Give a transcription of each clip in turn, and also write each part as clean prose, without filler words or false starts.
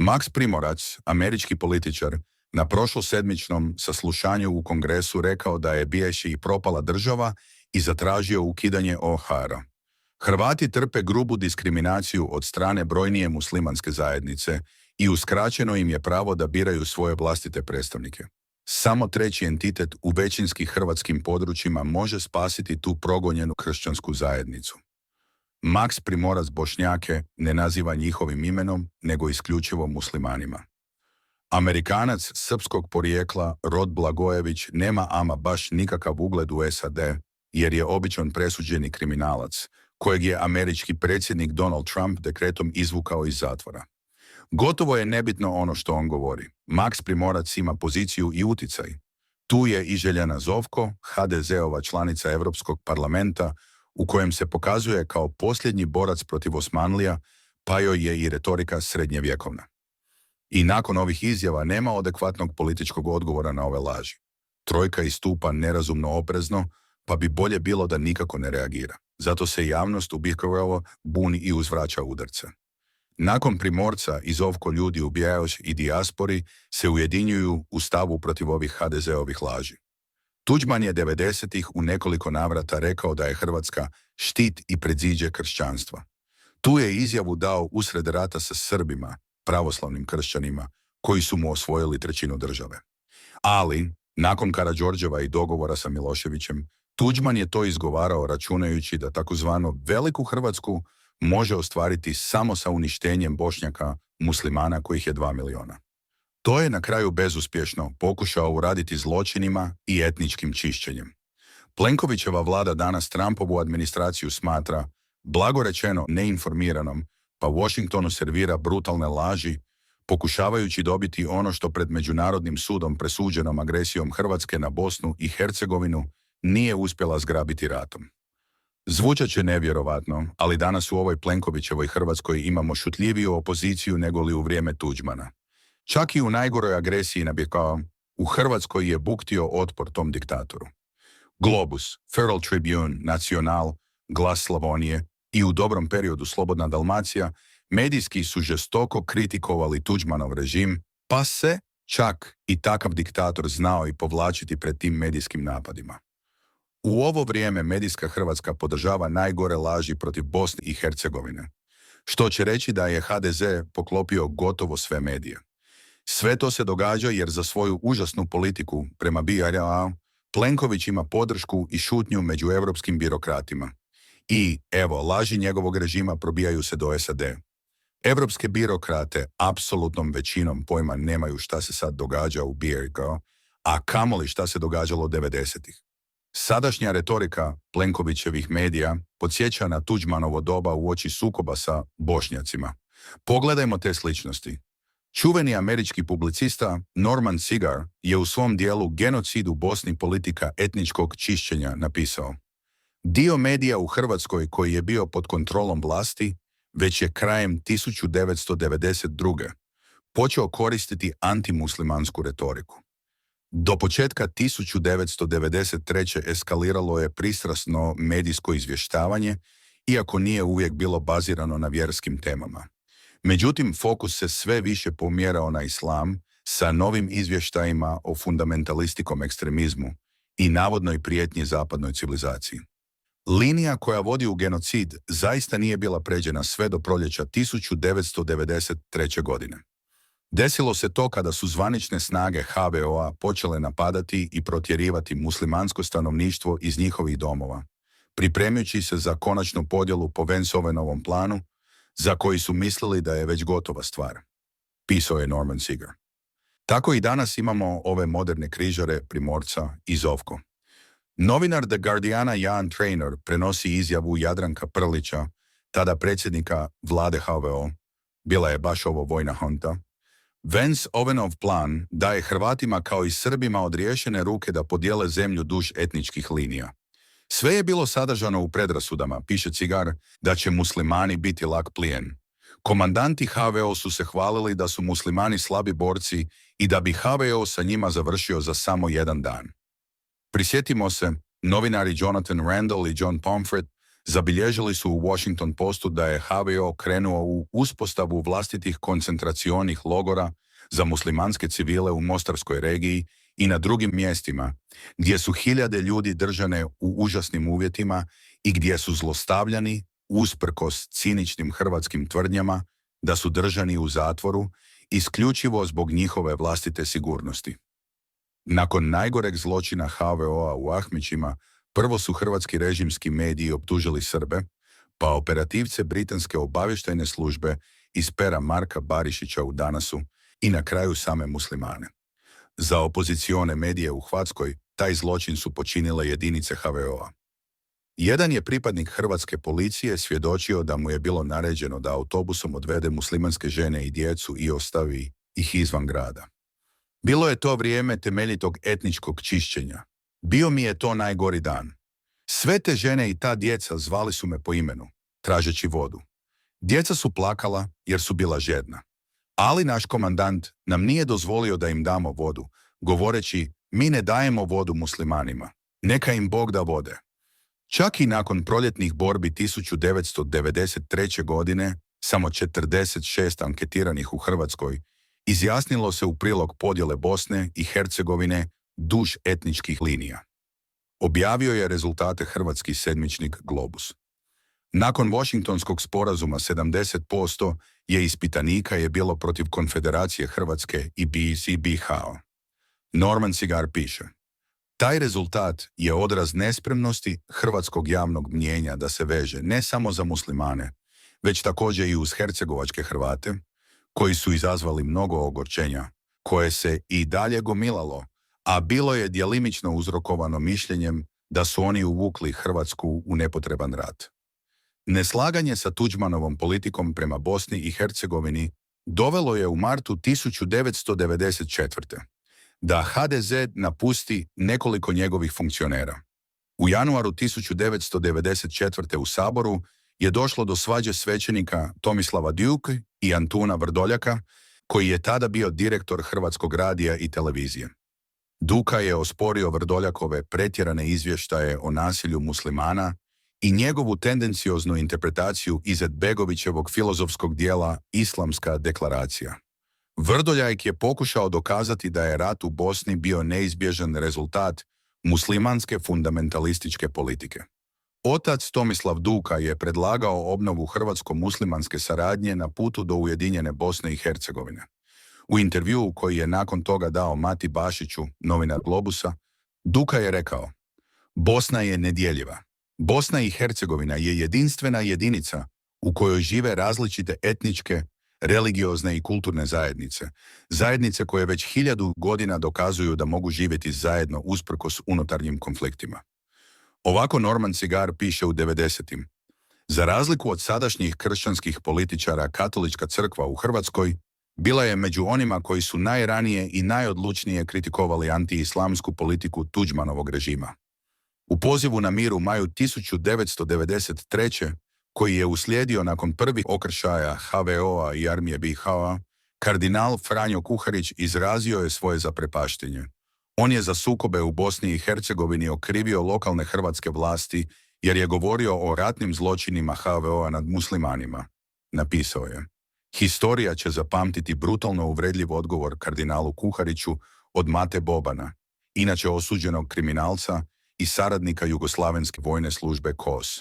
Max Primorac, američki političar, na prošlosedmičnom saslušanju u Kongresu rekao da je bivši i propala država i zatražio ukidanje OHR-a. Hrvati trpe grubu diskriminaciju od strane brojnije muslimanske zajednice i uskraćeno im je pravo da biraju svoje vlastite predstavnike. Samo treći entitet u većinskim hrvatskim područjima može spasiti tu progonjenu kršćansku zajednicu. Max Primorac Bošnjake ne naziva njihovim imenom, nego isključivo muslimanima. Amerikanac srpskog porijekla Rod Blagojević nema ama baš nikakav ugled u SAD, jer je običan presuđeni kriminalac, kojeg je američki predsjednik Donald Trump dekretom izvukao iz zatvora. Gotovo je nebitno ono što on govori. Max Primorac ima poziciju i uticaj. Tu je i Željana Zovko, HDZ-ova članica Europskog parlamenta, u kojem se pokazuje kao posljednji borac protiv Osmanlija, pa joj je i retorika srednjevjekovna. I nakon ovih izjava nema adekvatnog političkog odgovora na ove laži. Trojka istupa nerazumno oprezno, pa bi bolje bilo da nikako ne reagira. Zato se javnost ubikovo buni i uzvraća udarce. Nakon Primorca i Zovko ljudi u Bjeloš i dijaspori se ujedinjuju u stavu protiv ovih HDZ-ovih laži. Tuđman je 90-ih u nekoliko navrata rekao da je Hrvatska štit i predziđe kršćanstva. Tu je izjavu dao usred rata sa Srbima, pravoslavnim kršćanima, koji su mu osvojili trećinu države. Ali, nakon Karađorđeva i dogovora sa Miloševićem, Tuđman je to izgovarao računajući da takozvano veliku Hrvatsku može ostvariti samo sa uništenjem Bošnjaka, muslimana kojih je 2 miliona. To je na kraju bezuspješno pokušao uraditi zločinima i etničkim čišćenjem. Plenkovićeva vlada danas Trumpovu administraciju smatra, blago rečeno, neinformiranom, pa Washingtonu servira brutalne laži, pokušavajući dobiti ono što pred Međunarodnim sudom presuđenom agresijom Hrvatske na Bosnu i Hercegovinu nije uspjela zgrabiti ratom. Zvučat će nevjerovatno, ali danas u ovoj Plenkovićevoj Hrvatskoj imamo šutljiviju opoziciju nego li u vrijeme Tuđmana. Čak i u najgoroj agresiji na BiH, u Hrvatskoj je buktio otpor tom diktatoru. Globus, Feral Tribune, Nacional, Glas Slavonije i u dobrom periodu Slobodna Dalmacija medijski su žestoko kritikovali Tuđmanov režim, pa se čak i takav diktator znao i povlačiti pred tim medijskim napadima. U ovo vrijeme medijska Hrvatska podržava najgore laži protiv Bosne i Hercegovine, što će reći da je HDZ poklopio gotovo sve medije. Sve to se događa jer za svoju užasnu politiku prema BiH Plenković ima podršku i šutnju među europskim birokratima. I, evo, laži njegovog režima probijaju se do SAD. Evropske birokrate apsolutnom većinom pojma nemaju šta se sad događa u BiH, a kamoli šta se događalo 90-ih. Sadašnja retorika Plenkovićevih medija podsjeća na Tuđmanovo doba uoči sukoba sa Bošnjacima. Pogledajmo te sličnosti. Čuveni američki publicista Norman Sigar je u svom dijelu Genocid u Bosni politika etničkog čišćenja napisao: dio medija u Hrvatskoj koji je bio pod kontrolom vlasti već je krajem 1992. počeo koristiti antimuslimansku retoriku. Do početka 1993. eskaliralo je pristrasno medijsko izvještavanje, iako nije uvijek bilo bazirano na vjerskim temama. Međutim, fokus se sve više pomjerao na islam sa novim izvještajima o fundamentalistikom ekstremizmu i navodnoj prijetnji zapadnoj civilizaciji. Linija koja vodi u genocid zaista nije bila pređena sve do proljeća 1993. godine. Desilo se to kada su zvanične snage HVO-a počele napadati i protjerivati muslimansko stanovništvo iz njihovih domova, pripremajući se za konačnu podjelu po Vance-Owenovom planu, za koji su mislili da je već gotova stvar, pisao je Norman Sigar. Tako i danas imamo ove moderne križare Primorca i Zovko. Novinar The Guardiana Jan Trainor prenosi izjavu Jadranka Prlića, tada predsjednika vlade HVO, bila je baš ovo vojna hunta. Vance-Owenov plan daje Hrvatima kao i Srbima odriješene ruke da podijele zemlju duž etničkih linija. Sve je bilo sadržano u predrasudama, piše Cigar, da će muslimani biti lak plijen. Komandanti HVO su se hvalili da su muslimani slabi borci i da bi HVO sa njima završio za samo jedan dan. Prisjetimo se, novinari Jonathan Randall i John Pomfret Zabilježili su u Washington Postu da je HVO krenuo u uspostavu vlastitih koncentracionih logora za muslimanske civile u Mostarskoj regiji i na drugim mjestima, gdje su hiljade ljudi držane u užasnim uvjetima i gdje su zlostavljani usprkos ciničnim hrvatskim tvrdnjama da su držani u zatvoru isključivo zbog njihove vlastite sigurnosti. Nakon najgoreg zločina HVO-a u Ahmićima, prvo su hrvatski režimski mediji optužili Srbe, pa operativce britanske obavještajne službe iz pera Marka Barišića u Danasu i na kraju same muslimane. Za opozicione medije u Hrvatskoj taj zločin su počinile jedinice HVO-a. Jedan je pripadnik hrvatske policije svjedočio da mu je bilo naređeno da autobusom odvede muslimanske žene i djecu i ostavi ih izvan grada. Bilo je to vrijeme temeljitog etničkog čišćenja. Bio mi je to najgori dan. Sve te žene i ta djeca zvali su me po imenu, tražeći vodu. Djeca su plakala jer su bila žedna. Ali naš komandant nam nije dozvolio da im damo vodu, govoreći mi ne dajemo vodu muslimanima, neka im Bog da vode. Čak i nakon proljetnih borbi 1993. godine, samo 46 anketiranih u Hrvatskoj izjasnilo se u prilog podjele Bosne i Hercegovine duž etničkih linija. Objavio je rezultate hrvatski sedmičnik Globus. Nakon Washingtonskog sporazuma 70% je ispitanika je bilo protiv Konfederacije Hrvatske i BiH. Norman Cigar piše: taj rezultat je odraz nespremnosti hrvatskog javnog mnijenja da se veže ne samo za muslimane, već također i uz hercegovačke Hrvate, koji su izazvali mnogo ogorčenja, koje se i dalje gomilalo, a bilo je djelimično uzrokovano mišljenjem da su oni uvukli Hrvatsku u nepotreban rat. Neslaganje sa Tuđmanovom politikom prema Bosni i Hercegovini dovelo je u martu 1994. da HDZ napusti nekoliko njegovih funkcionera. U januaru 1994. u Saboru je došlo do svađe svećenika Tomislava Djuke i Antuna Vrdoljaka, koji je tada bio direktor Hrvatskog radija i televizije. Duka je osporio Vrdoljakove pretjerane izvještaje o nasilju muslimana i njegovu tendencioznu interpretaciju Izetbegovićevog filozofskog dijela Islamska deklaracija. Vrdoljak je pokušao dokazati da je rat u Bosni bio neizbježan rezultat muslimanske fundamentalističke politike. Otac Tomislav Duka je predlagao obnovu hrvatsko-muslimanske saradnje na putu do ujedinjene Bosne i Hercegovine. U intervjuu koji je nakon toga dao Mati Bašiću, novinar Globusa, Duka je rekao: Bosna je nedjeljiva. Bosna i Hercegovina je jedinstvena jedinica u kojoj žive različite etničke, religiozne i kulturne zajednice. Zajednice koje već 1000 godina dokazuju da mogu živjeti zajedno usprkos unutarnjim konfliktima. Ovako Norman Cigar piše u 90-im. Za razliku od sadašnjih kršćanskih političara, Katolička crkva u Hrvatskoj bila je među onima koji su najranije i najodlučnije kritikovali anti-islamsku politiku Tuđmanovog režima. U pozivu na mir u maju 1993. koji je uslijedio nakon prvih okršaja HVO-a i armije BiH-a, kardinal Franjo Kuharić izrazio je svoje zaprepaštenje. On je za sukobe u Bosni i Hercegovini okrivio lokalne hrvatske vlasti jer je govorio o ratnim zločinima HVO-a nad muslimanima. Napisao je: historija će zapamtiti brutalno uvredljiv odgovor kardinalu Kuhariću od Mate Bobana, inače osuđenog kriminalca i saradnika Jugoslavenske vojne službe KOS.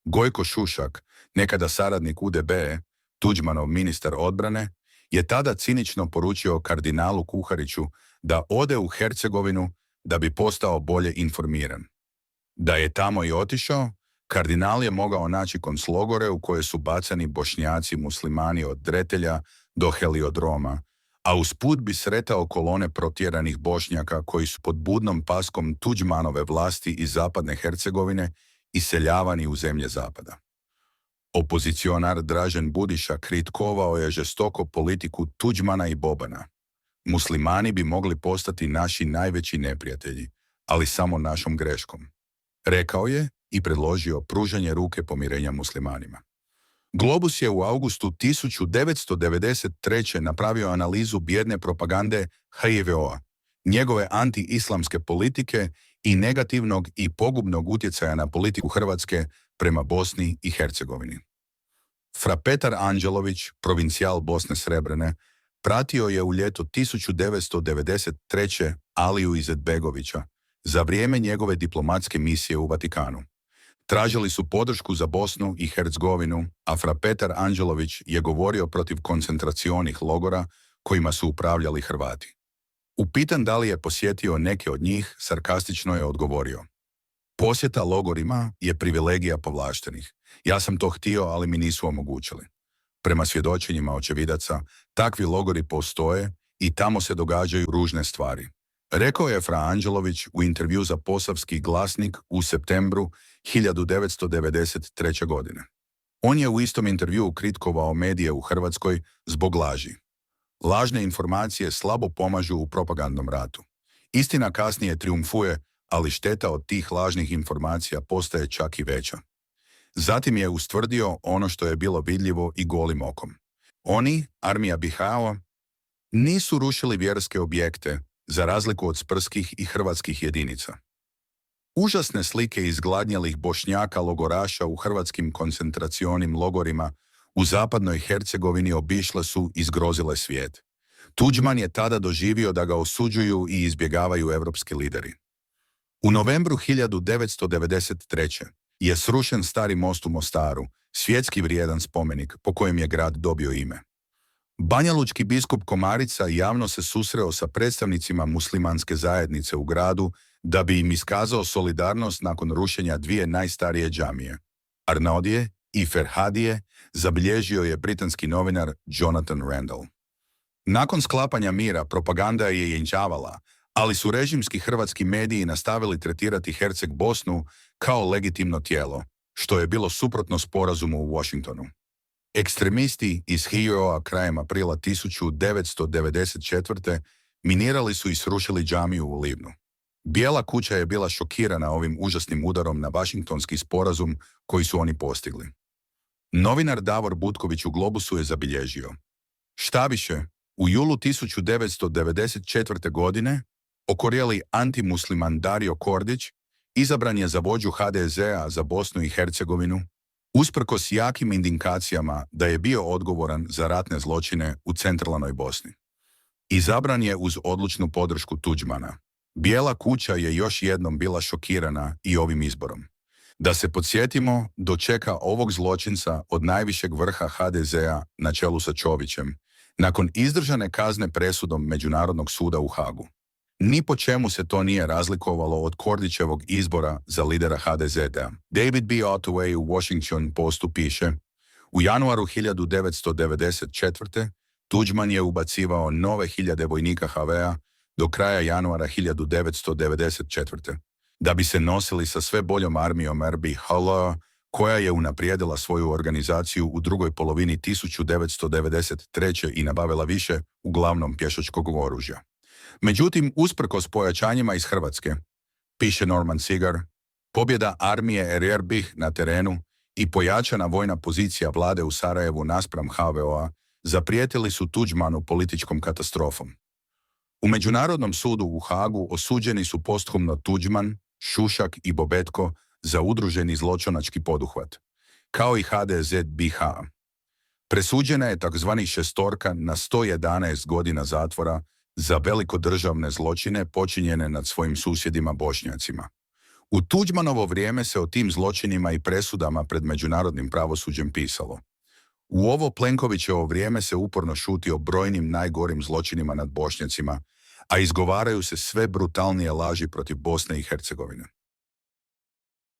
Gojko Šušak, nekada saradnik UDB-e, Tuđmanov ministar odbrane, je tada cinično poručio kardinalu Kuhariću da ode u Hercegovinu da bi postao bolje informiran. Da je tamo i otišao, kardinal je mogao naći konclogore u koje su bacani Bošnjaci muslimani od Dretelja do Heliodroma, a usput bi sretao kolone protjeranih Bošnjaka koji su pod budnom paskom Tuđmanove vlasti iz zapadne Hercegovine iseljavani u zemlje zapada. Opozicionar Dražen Budiša kritikovao je žestoko politiku Tuđmana i Bobana. Muslimani bi mogli postati naši najveći neprijatelji, ali samo našom greškom. Rekao je i predložio pružanje ruke pomirenja muslimanima. Globus je u augustu 1993. napravio analizu bijedne propagande HVO-a, njegove anti-islamske politike i negativnog i pogubnog utjecaja na politiku Hrvatske prema Bosni i Hercegovini. Fra Petar Anđelović, provincijal Bosne Srebrene, pratio je u ljeto 1993. Aliju Izetbegovića za vrijeme njegove diplomatske misije u Vatikanu. Tražili su podršku za Bosnu i Hercegovinu, a fra Petar Anđelović je govorio protiv koncentracionih logora kojima su upravljali Hrvati. Upitan da li je posjetio neke od njih, sarkastično je odgovorio: "Posjeta logorima je privilegija povlaštenih. Ja sam to htio, ali mi nisu omogućili." Prema svjedočenjima očevidaca, takvi logori postoje i tamo se događaju ružne stvari, rekao je fra Anđelović u intervju za Posavski glasnik u septembru 1993. godine. On je u istom intervjuu kritikovao medije u Hrvatskoj zbog laži. Lažne informacije slabo pomažu u propagandnom ratu. Istina kasnije triumfuje, ali šteta od tih lažnih informacija postaje čak i veća. Zatim je ustvrdio ono što je bilo vidljivo i golim okom. Oni, armija BiH-a, nisu rušili vjerske objekte, za razliku od sprskih i hrvatskih jedinica. Užasne slike izgladnjelih Bošnjaka logoraša u hrvatskim koncentracionim logorima u zapadnoj Hercegovini obišle su i zgrozile svijet. Tuđman je tada doživio da ga osuđuju i izbjegavaju evropski lideri. U novembru 1993. je srušen stari most u Mostaru, svjetski vrijedan spomenik po kojem je grad dobio ime. Banjalučki biskup Komarica javno se susreo sa predstavnicima muslimanske zajednice u gradu da bi im iskazao solidarnost nakon rušenja dvije najstarije džamije. Arnaudije i Ferhadije zabilježio je britanski novinar Jonathan Randall. Nakon sklapanja mira propaganda je jenčavala, ali su režimski hrvatski mediji nastavili tretirati Herceg Bosnu kao legitimno tijelo, što je bilo suprotno sporazumu u Washingtonu. Ekstremisti iz Hiroa krajem aprila 1994. minirali su i srušili džamiju u Livnu. Bijela kuća je bila šokirana ovim užasnim udarom na Vašingtonski sporazum koji su oni postigli. Novinar Davor Butković u Globusu je zabilježio: "Štaviše, u julu 1994. godine okorjeli antimusliman Dario Kordić izabran je za vođu HDZ-a za Bosnu i Hercegovinu, usprkos jakim indikacijama da je bio odgovoran za ratne zločine u centralnoj Bosni. Izabran je uz odlučnu podršku Tuđmana. Bijela kuća je još jednom bila šokirana i ovim izborom. Da se podsjetimo, dočeka ovog zločinca od najvišeg vrha HDZ-a na čelu sa Čovićem, nakon izdržane kazne presudom Međunarodnog suda u Hagu. Ni po čemu se to nije razlikovalo od Kordićevog izbora za lidera HDZ-a. David B. Ottaway u Washington Postu piše: "U januaru 1994. Tuđman je ubacivao nove hiljade vojnika HV-a do kraja januara 1994. da bi se nosili sa sve boljom armijom RBHL-a, koja je unaprijedila svoju organizaciju u drugoj polovini 1993. i nabavila više, uglavnom pješačkog oružja. Međutim, usprkos pojačanjima iz Hrvatske, piše Norman Sigar, pobjeda armije RRB na terenu i pojačana vojna pozicija vlade u Sarajevu naspram HVO-a zaprijetili su Tuđmanu političkom katastrofom. U Međunarodnom sudu u Hagu osuđeni su posthumno Tuđman, Šušak i Bobetko za udruženi zločinački poduhvat, kao i HDZ BiH. Presuđena je takozvani šestorka na 111 godina zatvora za velikodržavne zločine počinjene nad svojim susjedima Bošnjacima. U Tuđmanovo vrijeme se o tim zločinima i presudama pred međunarodnim pravosuđem pisalo. U ovo Plenkovićevo vrijeme se uporno šuti o brojnim najgorim zločinima nad Bošnjacima, a izgovaraju se sve brutalnije laži protiv Bosne i Hercegovine.